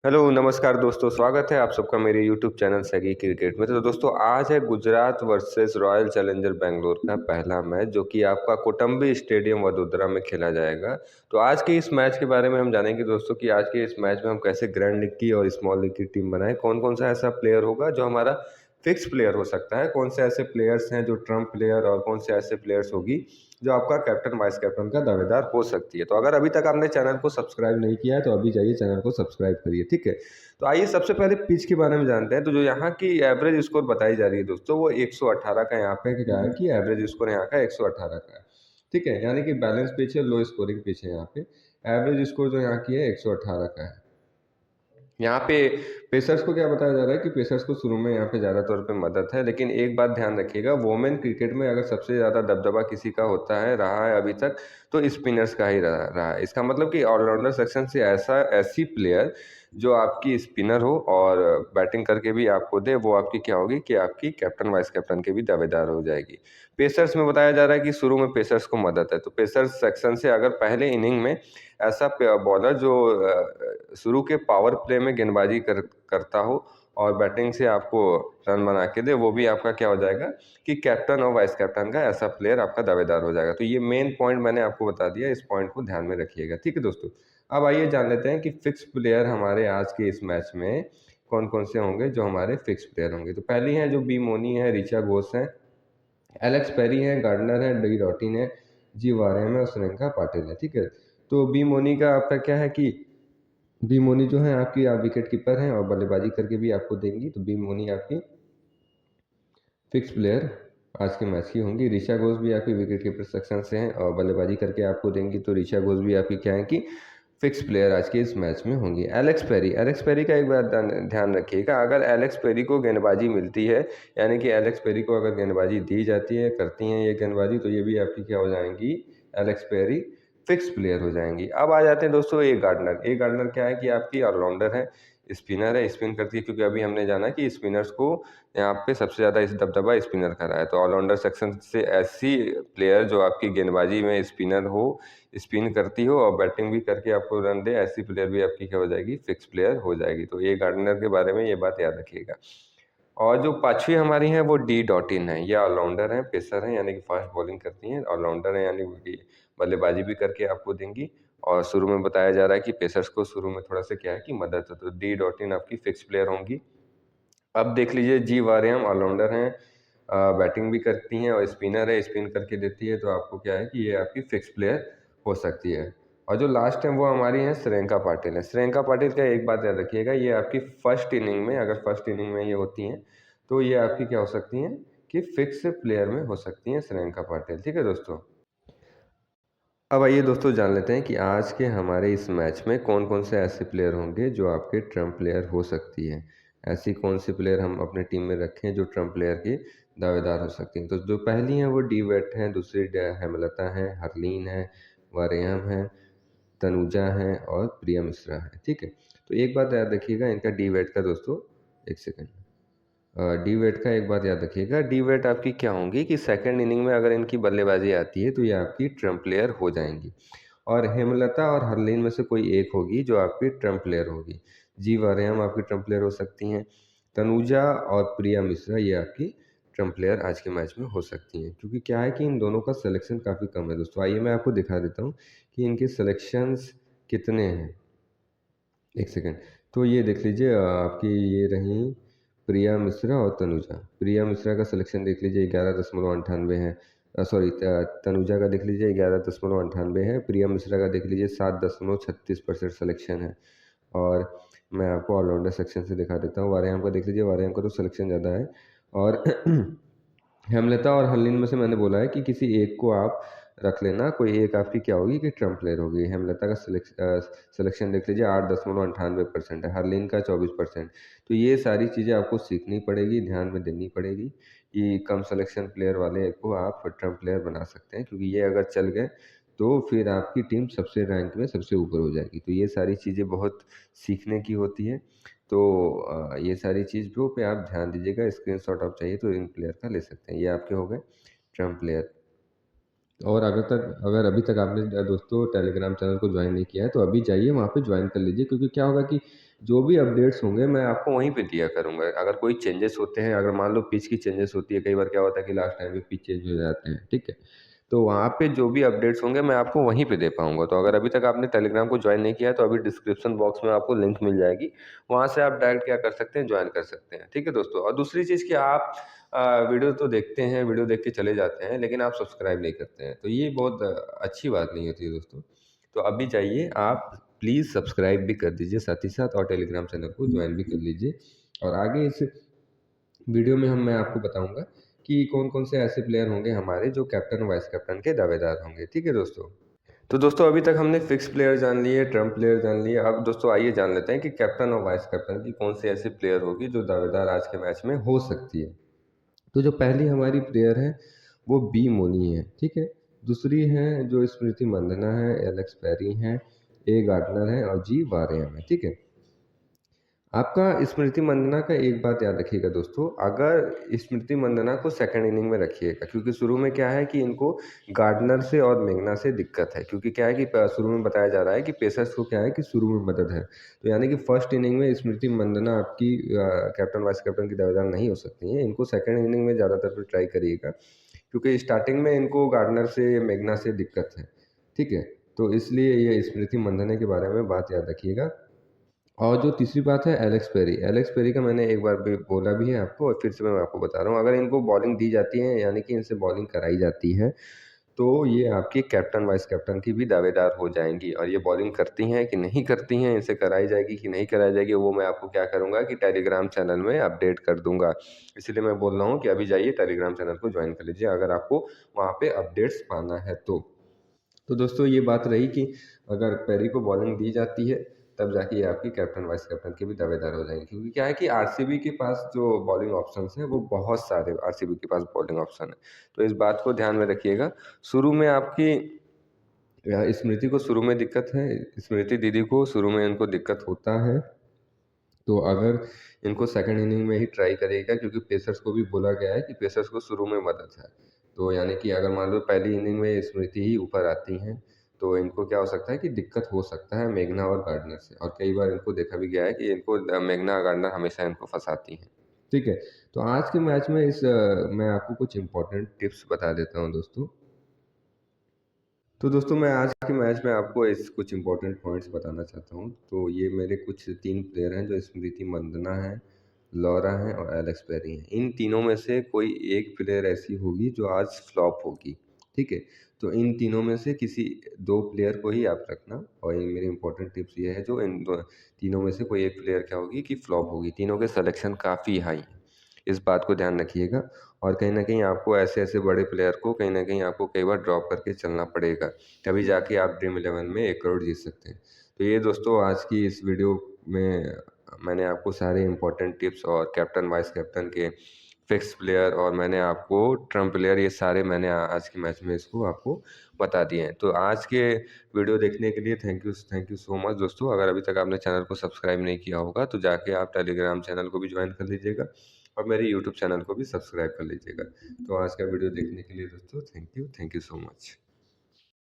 Hello, नमस्कार दोस्तों, स्वागत है आप सबका मेरे यूट्यूब चैनल सगी क्रिकेट में। तो दोस्तों आज है Gujarat versus royal challenger Bangalore का पहला मैच जो कि आपका कोटंबी स्टेडियम वडोदरा में खेला जाएगा। तो आज के इस मैच के बारे में हम जानेंगे दोस्तों कि आज के इस मैच में हम कैसे ग्रैंड लीग की और स्मॉल लीग की टीम बनाएं, कौन-कौन सा ऐसा प्लेयर होगा जो हमारा फिक्स प्लेयर हो सकता है, कौन से ऐसे प्लेयर्स हैं जो ट्रम्प प्लेयर और कौन से ऐसे प्लेयर्स होगी जो आपका कैप्टन वाइस कैप्टन का दावेदार हो सकती है। तो अगर अभी तक आपने चैनल को सब्सक्राइब नहीं किया है तो अभी जाइए चैनल को सब्सक्राइब करिए, ठीक है। तो आइए सबसे पहले पिच के बारे में जानते हैं। तो जो यहाँ की एवरेज स्कोर बताई जा रही है दोस्तों वो 118 का यहाँ पे क्या है कि एवरेज स्कोर यहाँ का 118 का है, ठीक है। यानी कि बैलेंस पिच है, लो स्कोरिंग पिच है। यहाँ पे एवरेज स्कोर जो यहाँ की है 118 का है। यहाँ पे पेसर्स को क्या बताया जा रहा है कि पेसर्स को शुरू में यहाँ पे ज़्यादा तौर पे मदद है, लेकिन एक बात ध्यान रखिएगा, वोमेन क्रिकेट में अगर सबसे ज़्यादा दबदबा किसी का होता है रहा है अभी तक तो स्पिनर्स का ही रहा है। इसका मतलब कि ऑलराउंडर सेक्शन से ऐसी प्लेयर जो आपकी स्पिनर हो और बैटिंग करके भी आपको दे, वो आपकी क्या होगी कि आपकी कैप्टन वाइस कैप्टन के भी दावेदार हो जाएगी। पेसर्स में बताया जा रहा है कि शुरू में पेसर्स को मदद है, तो पेसर्स सेक्शन से अगर पहले इनिंग में ऐसा बॉलर जो शुरू के पावर प्ले में गेंदबाजी करता हो और बैटिंग से आपको रन बना के दे, वो भी आपका क्या हो जाएगा कि कैप्टन और वाइस कैप्टन का ऐसा प्लेयर आपका दावेदार हो जाएगा। तो ये मेन पॉइंट मैंने आपको बता दिया, इस पॉइंट को ध्यान में रखिएगा, ठीक है दोस्तों। अब आइए जान लेते हैं कि फिक्स प्लेयर हमारे आज के इस मैच में कौन कौन से होंगे जो हमारे फिक्स प्लेयर होंगे। तो पहली है जो बी मोनी है, रिचा घोष है, एलेक्स पेरी है, गार्डनर है, डी रॉटिन है, जी वारेम है और श्रेयंका पाटिल है, ठीक है। तो बी मोनी का आपका क्या है कि बी मोनी जो है आपकी आप विकेट कीपर हैं और बल्लेबाजी करके भी आपको देंगी, तो बी मोनी आपकी फिक्स प्लेयर आज के मैच की होंगी। ऋचा घोष भी आपकी विकेट कीपर सेक्शन से हैं और बल्लेबाजी करके आपको देंगी, तो ऋचा घोष भी आपकी क्या है कि फिक्स प्लेयर आज के इस मैच में होंगी। एलेक्स पेरी का एक बात ध्यान रखिएगा, अगर एलेक्स पेरी को गेंदबाजी मिलती है, यानी कि एलेक्स पेरी को अगर गेंदबाजी दी जाती है, करती हैं ये गेंदबाजी, तो ये भी आपकी क्या हो जाएंगी, एलेक्स पेरी फिक्स प्लेयर हो जाएंगी। अब आ जाते हैं दोस्तों ए गार्डनर क्या है कि आपकी ऑलराउंडर है, स्पिनर है, स्पिन करती है, क्योंकि अभी हमने जाना कि स्पिनर्स को यहाँ पे सबसे ज़्यादा इस दबदबा स्पिनर का रहा है। तो ऑलराउंडर सेक्शन से ऐसी प्लेयर जो आपकी गेंदबाजी में स्पिनर हो, स्पिन करती हो और बैटिंग भी करके आपको रन दे, ऐसी प्लेयर भी आपकी क्या हो जाएगी, फिक्स प्लेयर हो जाएगी। तो ये गार्डनर के बारे में ये बात याद रखिएगा। और जो पाँचवीं हमारी है वो डी डॉटिन है, ये ऑलराउंडर हैं, पेसर हैं, यानी कि फास्ट बॉलिंग करती हैं, ऑलराउंडर हैं यानी कि बल्लेबाजी भी करके आपको देंगी। और शुरू में बताया जा रहा है कि पेसर्स को शुरू में थोड़ा सा क्या है कि मदद है, तो डी डॉटिन आपकी फिक्स प्लेयर होंगी। अब देख लीजिए जी वारियम ऑलराउंडर हैं, बैटिंग भी करती हैं और स्पिनर है, स्पिन करके देती है, तो आपको क्या है कि ये आपकी फिक्स प्लेयर हो सकती है। और जो लास्ट है वो हमारी है श्रेयंका पाटिल है। श्रेयंका पाटिल का एक बात याद रखिएगा, ये आपकी फर्स्ट इनिंग में, अगर फर्स्ट इनिंग में ये होती हैं तो ये आपकी क्या हो सकती हैं कि फिक्स प्लेयर में हो सकती हैं श्रेयंका पाटिल, ठीक है दोस्तों। अब आइए दोस्तों जान लेते हैं कि आज के हमारे इस मैच में कौन कौन से ऐसे प्लेयर होंगे जो आपके ट्रम्प प्लेयर हो सकती है। ऐसी कौन सी प्लेयर हम अपने टीम में रखें जो ट्रम्प प्लेयर की दावेदार हो सकती हैं। तो जो पहली हैं वो डी वेट हैं, दूसरी हेमलता हैं, हरलीन है, वारेयम है, तनुजा है और प्रिया मिश्रा है, ठीक है। तो एक बात याद रखिएगा इनका डी वेट का दोस्तों, एक सेकेंड, डी वेट का एक बात याद रखिएगा, डी वेट आपकी क्या होंगी कि सेकंड इनिंग में अगर इनकी बल्लेबाजी आती है तो ये आपकी ट्रम्प प्लेयर हो जाएंगी। और हेमलता और हरलीन में से कोई एक होगी जो आपकी ट्रम्प प्लेयर होगी। जी वारियम आपकी ट्रम्प प्लेयर हो सकती हैं। तनुजा और प्रिया मिश्रा ये आपकी ट्रम्प प्लेयर आज के मैच में हो सकती हैं, क्योंकि क्या है कि इन दोनों का सिलेक्शन काफ़ी कम है दोस्तों। आइए मैं आपको दिखा देता हूँ कि इनके सिलेक्शंस कितने हैं, एक सेकेंड। तो ये देख लीजिए, आपकी ये रही प्रिया मिश्रा और तनुजा। प्रिया मिश्रा का सिलेक्शन देख लीजिए 11.98 है, सॉरी, तनुजा का देख लीजिए 11.98 है, प्रिया मिश्रा का देख लीजिए 7.36% सिलेक्शन है। और मैं आपको ऑलराउंडर सेक्शन से दिखा देता हूँ, वारेहम का देख लीजिए, वारेहम का तो सिलेक्शन ज़्यादा है। और हेमलता और हरलीन में से मैंने बोला है कि किसी एक को आप रख लेना, कोई एक आपकी क्या होगी कि ट्रम्प प्लेयर होगी। हेमलता का सिलेक्शन देख लीजिए 8.98% है, हरलीन का 24%। तो ये सारी चीज़ें आपको सीखनी पड़ेगी, ध्यान में देनी पड़ेगी कि कम सिलेक्शन प्लेयर वाले को आप ट्रम्प प्लेयर बना सकते हैं, क्योंकि ये अगर चल गए तो फिर आपकी टीम सबसे रैंक में सबसे ऊपर हो जाएगी। तो ये सारी चीज़ें बहुत सीखने की होती है। तो ये सारी चीज़ों पे आप ध्यान दीजिएगा, स्क्रीनशॉट आप चाहिए तो इन प्लेयर का ले सकते हैं। ये आपके हो गए ट्रम्प प्लेयर। और अगर अभी तक आपने दोस्तों टेलीग्राम चैनल को ज्वाइन नहीं किया है तो अभी जाइए वहाँ पे ज्वाइन कर लीजिए, क्योंकि क्या होगा कि जो भी अपडेट्स होंगे मैं आपको वहीं पे दिया करूँगा। अगर कोई चेंजेस होते हैं, अगर मान लो पिच की चेंजेस होती है, कई बार क्या होता है कि लास्ट टाइम पे पिच चेंज हो जाते हैं, ठीक है? तो वहाँ पे जो भी अपडेट्स होंगे मैं आपको वहीं पे दे पाऊँगा। तो अगर अभी तक आपने टेलीग्राम को जॉइन नहीं किया है तो अभी डिस्क्रिप्शन बॉक्स में आपको लिंक मिल जाएगी। वहाँ से आप डायरेक्ट क्या कर सकते हैं, जॉइन कर सकते हैं। ठीक है दोस्तों? और दूसरी चीज़ कि आप वीडियो तो देखते हैं, वीडियो देख के चले जाते हैं, लेकिन आप सब्सक्राइब नहीं करते हैं। तो ये बहुत अच्छी बात नहीं होती है दोस्तों। तो अभी जाइए आप प्लीज़ सब्सक्राइब भी कर दीजिए साथ ही साथ, और टेलीग्राम चैनल को जॉइन भी कर लीजिए। और आगे इस वीडियो में मैं आपको बताऊँगा कि कौन-कौन से ऐसे प्लेयर होंगे हमारे जो कैप्टन और वाइस कैप्टन के दावेदार होंगे। ठीक है दोस्तों? तो दोस्तों अभी तक हमने फिक्स प्लेयर जान लिए, ट्रम्प प्लेयर जान लिए। अब दोस्तों आइए जान लेते हैं कि कैप्टन और वाइस कैप्टन की कौन सी ऐसी प्लेयर होगी जो दावेदार आज के मैच में हो सकती है। तो जो पहली हमारी प्लेयर है वो बी मोनी है, ठीक है। दूसरी है जो स्मृति मंदना है, एलेक्स पेरी हैं, ए गार्डनर है और जी वारेम है, ठीक है। आपका स्मृति मंदना का एक बात याद रखिएगा दोस्तों, अगर स्मृति मंदना को सेकंड इनिंग में रखिएगा, क्योंकि शुरू में क्या है कि इनको गार्डनर से और मेघना से दिक्कत है, क्योंकि क्या है कि शुरू में बताया जा रहा है कि पेसर्स को क्या है कि शुरू में मदद है। तो यानी कि फर्स्ट इनिंग में स्मृति मंदना आपकी कैप्टन वाइस कैप्टन की दावेदार नहीं हो सकती हैं। इनको सेकेंड इनिंग में ज़्यादातर ट्राई करिएगा, क्योंकि स्टार्टिंग में इनको गार्डनर से मेघना से दिक्कत है, ठीक है। तो इसलिए ये स्मृति मंदना के बारे में बात याद रखिएगा। और जो तीसरी बात है एलेक्स पेरी का मैंने एक बार भी बोला भी है आपको, और फिर से मैं आपको बता रहा हूँ, अगर इनको बॉलिंग दी जाती है यानी कि इनसे बॉलिंग कराई जाती है, तो ये आपकी कैप्टन वाइस कैप्टन की भी दावेदार हो जाएंगी। और ये बॉलिंग करती हैं कि नहीं करती हैं, इनसे कराई जाएगी कि नहीं कराई जाएगी, वो मैं आपको क्या करूँगा कि टेलीग्राम चैनल में अपडेट कर दूंगा। इसलिए मैं बोल रहा हूँ कि अभी जाइए टेलीग्राम चैनल को ज्वाइन कर लीजिए अगर आपको वहाँ पे अपडेट्स पाना है तो दोस्तों ये बात रही कि अगर पेरी को बॉलिंग दी जाती है तब जाके ये आपकी कैप्टन वाइस कैप्टन के भी दावेदार हो जाएंगे, क्योंकि क्या है कि आरसीबी के पास जो बॉलिंग ऑप्शंस हैं वो बहुत सारे आरसीबी के पास बॉलिंग ऑप्शन है। तो इस बात को ध्यान में रखिएगा। शुरू में आपकी स्मृति को शुरू में दिक्कत है, स्मृति दीदी को शुरू में इनको दिक्कत होता है। तो अगर इनको सेकंड इनिंग में ही ट्राई करेगा, क्योंकि पेसर्स को भी बोला गया है कि पेसर्स को शुरू में मदद है। तो यानी कि अगर मान लो पहली इनिंग में स्मृति ही ऊपर आती हैं, तो इनको क्या हो सकता है कि दिक्कत हो सकता है मेघना और गार्डनर से, और कई बार इनको देखा भी गया है कि इनको मेघना गार्डनर हमेशा इनको फंसाती हैं। ठीक है। तो आज के मैच में मैं आपको कुछ इंपॉर्टेंट टिप्स बता देता हूँ दोस्तों। तो दोस्तों मैं आज के मैच में आपको कुछ इंपॉर्टेंट पॉइंट्स बताना चाहता हूँ। तो ये मेरे कुछ 3 प्लेयर हैं जो स्मृति मंदना है, लॉरा है और एलेक्स पेरी हैं। इन तीनों में से कोई एक प्लेयर ऐसी होगी जो आज फ्लॉप होगी, ठीक है? तो इन तीनों में से किसी 2 प्लेयर को ही आप रखना, और ये मेरी इंपॉर्टेंट टिप्स ये है, जो इन तीनों में से कोई एक प्लेयर क्या होगी कि फ्लॉप होगी। तीनों के सिलेक्शन काफ़ी हाई हैं, इस बात को ध्यान रखिएगा। और कहीं न कहीं आपको ऐसे-ऐसे बड़े प्लेयर को कहीं न कहीं आपको कई बार ड्रॉप करके चलना पड़ेगा, तभी जाके आप ड्रीम 11 में 1 करोड़ जीत सकते हैं। तो ये दोस्तों आज की इस वीडियो में मैंने आपको सारे इम्पोर्टेंट टिप्स और कैप्टन वाइस कैप्टन के फिक्स प्लेयर और मैंने आपको ट्रम्प प्लेयर, ये सारे मैंने आज के मैच में इसको आपको बता दिए हैं। तो आज के वीडियो देखने के लिए थैंक यू सो मच दोस्तों। अगर अभी तक आपने चैनल को सब्सक्राइब नहीं किया होगा तो जाके आप टेलीग्राम चैनल को भी ज्वाइन कर लीजिएगा और मेरे यूट्यूब चैनल को भी सब्सक्राइब कर लीजिएगा। तो आज का वीडियो देखने के लिए दोस्तों थैंक यू सो मच।